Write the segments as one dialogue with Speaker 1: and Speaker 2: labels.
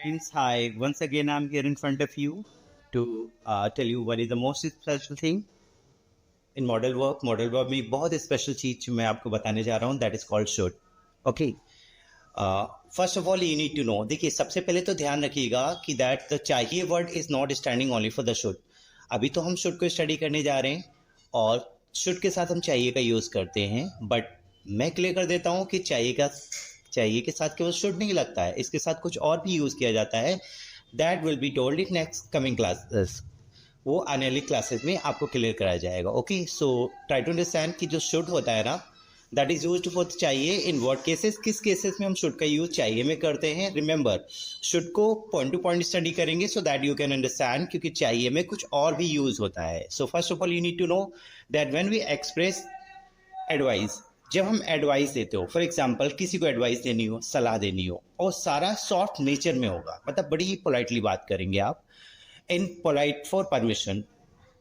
Speaker 1: Friends, hi. Once again, I'm here in front of you to tell you what is the most special thing in model work. Model work में बहुत special चीज जो मैं आपको बताने जा रहा हूँ that is called should. Okay. First of all you need to know, देखिए सबसे पहले तो ध्यान रखिएगा कि दैट द चाहिए word is not standing only for the should. अभी तो हम शुड को स्टडी करने जा रहे हैं और शुड के साथ हम चाहिए का यूज़ करते हैं, बट मैं क्लियर कर देता हूँ कि चाहिए के साथ केवल शुड नहीं लगता है, इसके साथ कुछ और भी यूज़ किया जाता है. That will be told in next coming classes. वो आने वाली क्लासेस में आपको क्लियर कराया जाएगा. Okay, so try to understand कि जो शुड होता है ना, दैट इज यूज फॉर चाहिए. इन व्हाट केसेस, किस केसेस में हम शुड का यूज चाहिए में करते हैं. रिमेंबर, शुड को पॉइंट टू पॉइंट स्टडी करेंगे so that you can understand, क्योंकि चाहिए में कुछ और भी यूज होता है. So first of all you need to know that when we express advice, जब हम एडवाइस देते हो, फॉर एग्जाम्पल किसी को एडवाइस देनी हो, सलाह देनी हो, और सारा सॉफ्ट नेचर में होगा, मतलब बड़ी ही पोलाइटली बात करेंगे आप. In polite for permission,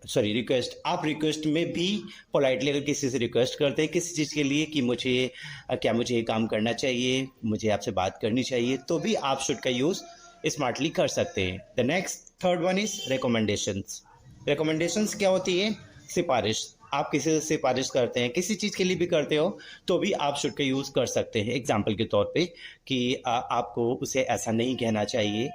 Speaker 1: sorry request, आप रिक्वेस्ट में भी पोलाइटली अगर किसी से रिक्वेस्ट करते हैं किसी चीज़ के लिए कि मुझे क्या मुझे ये काम करना चाहिए, मुझे आपसे बात करनी चाहिए, तो भी आप शुड का यूज़ स्मार्टली कर सकते हैं. The next third one is recommendations. Recommendations क्या होती है? सिफारिश. आप किसी से सिफारिश करते हैं, किसी चीज़ के लिए भी करते हो, तो भी आप शुड का यूज़ कर सकते हैं. एग्जाम्पल के तौर पे कि आपको उसे ऐसा नहीं कहना चाहिए.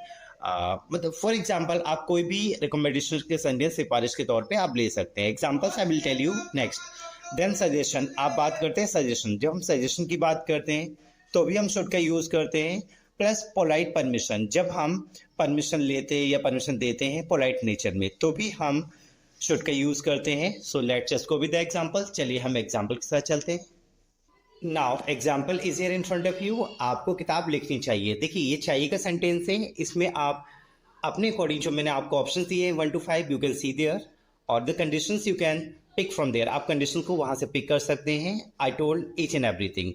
Speaker 1: मतलब फॉर एग्जाम्पल आप कोई भी रिकमेंडेशन के सेंटेंस सिफारिश के तौर पे आप ले सकते हैं. Examples I will tell you next. Then suggestion, आप बात करते हैं सजेशन. जब हम सजेशन की बात करते हैं तो भी हम शुड का यूज़ करते हैं. प्लस पोलाइट परमिशन, जब हम परमिशन लेते हैं या परमिशन देते हैं पोलाइट नेचर में, तो भी हम शुड का यूज़ करते हैं. So let's just go with the example. चलिए हम एग्जाम्पल के साथ चलते हैं. Now example is here in front of you. आपको किताब लिखनी चाहिए. देखिए ये चाहिए का सेंटेंस है, इसमें आप अपने अकॉर्डिंग जो मैंने आपको ऑप्शन दिए हैं 1 to 5 you can see there, और the conditions you can pick from there. आप कंडीशन को वहाँ से पिक कर सकते हैं. I told each and everything.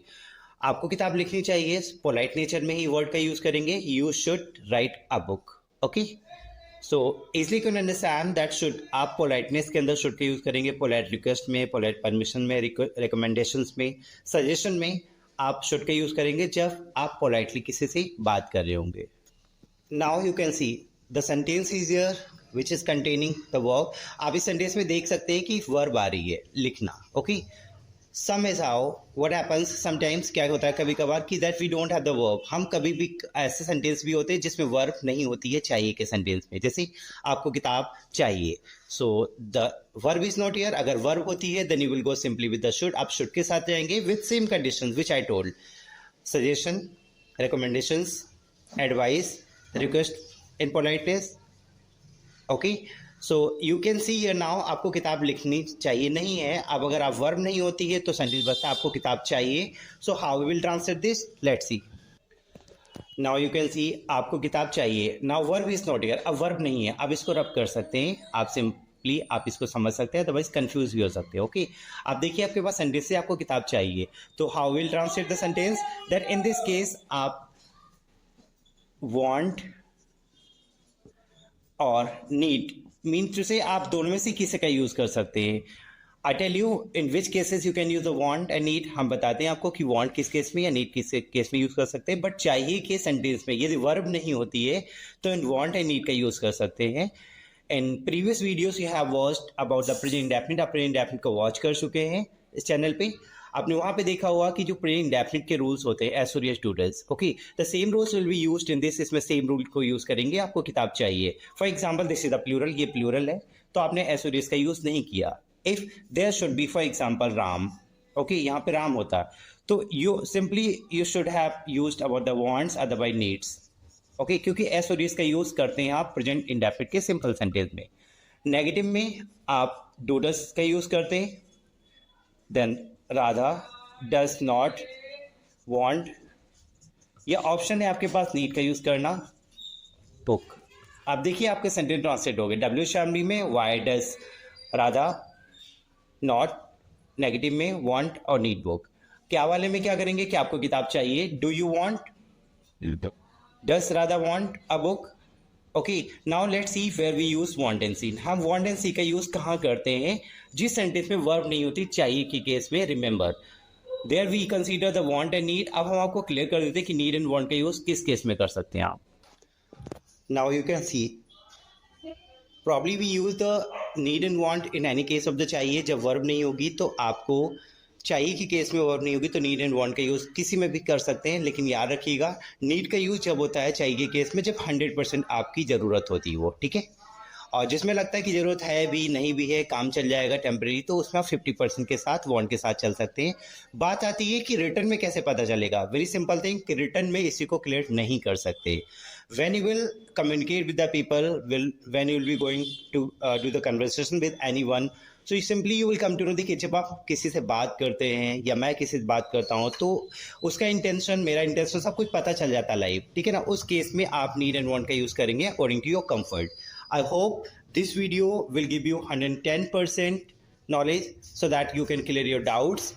Speaker 1: आपको किताब लिखनी चाहिए, पोलाइट नेचर में ही वर्ड का यूज़ करेंगे. You should write a book. Okay, so easily can understand that should आप पोलाइटनेस के अंदर शुड का यूज़ करेंगे. पोलाइट रिक्वेस्ट में, पोलाइट परमिशन में, रिकमेंडेशंस में, सजेशन में आप शुड का यूज़ करेंगे जब आप पोलाइटली किसी से बात कर रहे होंगे. Now you can see the sentence is here which is containing the verb. आप इस सेंटेंस में देख सकते हैं कि वर्ब आ रही है, लिखना. Okay, some is how what happens sometimes, क्या होता है कभी कभार कि that we don't have the verb. हम कभी भी ऐसे सेंटेंस भी होते हैं जिसमें वर्ब नहीं होती है चाहिए के सेंटेंस में. जैसे आपको किताब चाहिए, so the verb is not here. अगर वर्ब होती है then you will go simply with the should. आप शुड के साथ जाएंगे with same conditions which I told. Suggestion, recommendations, advice, request in politeness. Okay, so you can see here now आपको किताब लिखनी चाहिए नहीं है. अब अगर आप वर्ब नहीं होती है तो सेंटेंस बचता है आपको किताब चाहिए. So how we will translate this, let's see. Now you can see आपको किताब चाहिए. Now verb is not here. अब वर्ब नहीं है, अब इसको रब कर सकते हैं आप. सिंपली आप इसको समझ सकते हैं, अदरवाइज कंफ्यूज भी हो सकते हैं. ओके, आप देखिए आपके पास सेंटेंस से आपको किताब चाहिए, तो how will translate the sentence that in this case आप want और need मीन से आप दोनों में से किसी का यूज कर सकते हैं. I tell you in which cases you can use the want and need. हम बताते हैं आपको कि वांट किस केस में या नीड किस केस में यूज कर सकते हैं. बट चाहिए के सेंटेंस में यदि वर्ब नहीं होती है तो इन वांट एंड नीड का यूज कर सकते हैं. In previous videos you have watched about the present indefinite. आप प्रेजेंट इंडेफिनिट को वॉच कर चुके हैं इस चैनल पे. आपने वहाँ पे देखा हुआ कि जो प्रेजेंट इंडेफिनिट के रूल्स होते हैं एज सूरी एज students. Okay, the same rules will be used in this. इसमें सेम रूल को यूज करेंगे. आपको किताब चाहिए, for example this is the plural, ये प्लूरल है तो आपने एज सूरी एज का यूज नहीं किया. If there should be for example Ram, okay, यहाँ पे राम होता तो you simply you should have used about the wants otherwise needs. Okay, क्योंकि एज सूरी एज का यूज करते हैं आप प्रेजेंट इंडेफिनिट के सिंपल सेंटेंस में. नेगेटिव में आप डूडस का यूज करते हैं. Then Radha does not want, यह ऑप्शन है आपके पास नीड का यूज करना. बुक, आप देखिए आपके सेंटेंस ट्रांसलेट हो गए. डब्ल्यू शामली में why does Radha not, negative में वांट और नीड बुक. क्या वाले में क्या करेंगे कि आपको किताब चाहिए. Do you want, does Radha want a book. Okay, now let's see where we use want and see. हम वांट एंड सी का यूज कहाँ करते हैं? जिस सेंटेंस में वर्ब नहीं होती चाहिए की केस में. Remember there we consider the want and need. अब हम आपको क्लियर कर देते हैं कि नीड एंड वांट का यूज किस केस में कर सकते हैं आप. Now you can see probably we use the need and want in any case of the चाहिए. जब वर्ब नहीं होगी तो आपको चाहिए की केस में वर्ब नहीं होगी तो नीड एंड वांट का यूज़ किसी में भी कर सकते हैं, लेकिन याद रखिएगा नीड का यूज़ जब होता है चाहिए के केस में जब 100% आपकी ज़रूरत होती है वो, ठीक है. और जिसमें लगता है कि ज़रूरत है भी नहीं भी है, काम चल जाएगा टेम्परेरी, तो उसमें आप 50% के साथ वांट के साथ चल सकते हैं. बात आती है कि रिटर्न में कैसे पता चलेगा. वेरी सिंपल थिंग कि रिटर्न में इसी को क्लियर नहीं कर सकते. when you will communicate with the people, when you will be going to do the conversation with anyone, so simply you will come to know कि जब आप किसी से बात करते हैं या मैं किसी से बात करता हूँ तो उसका इंटेंशन, मेरा इंटेंशन सब कुछ पता चल जाता है लाइव, ठीक है ना. उस केस में आप नीड एंड वांट का यूज़ करेंगे according to your comfort. I hope this video will give you 110% knowledge so that you can clear your doubts.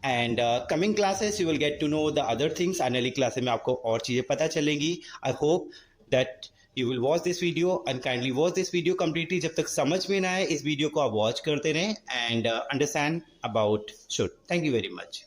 Speaker 1: And coming classes you will get to know the other things. आने वाली class में आपको और चीज़ें पता चलेंगी. I hope that you will watch this video and kindly watch this video completely. जब तक समझ में ना आए इस वीडियो को आप वॉच करते रहें and understand about should. Thank you very much.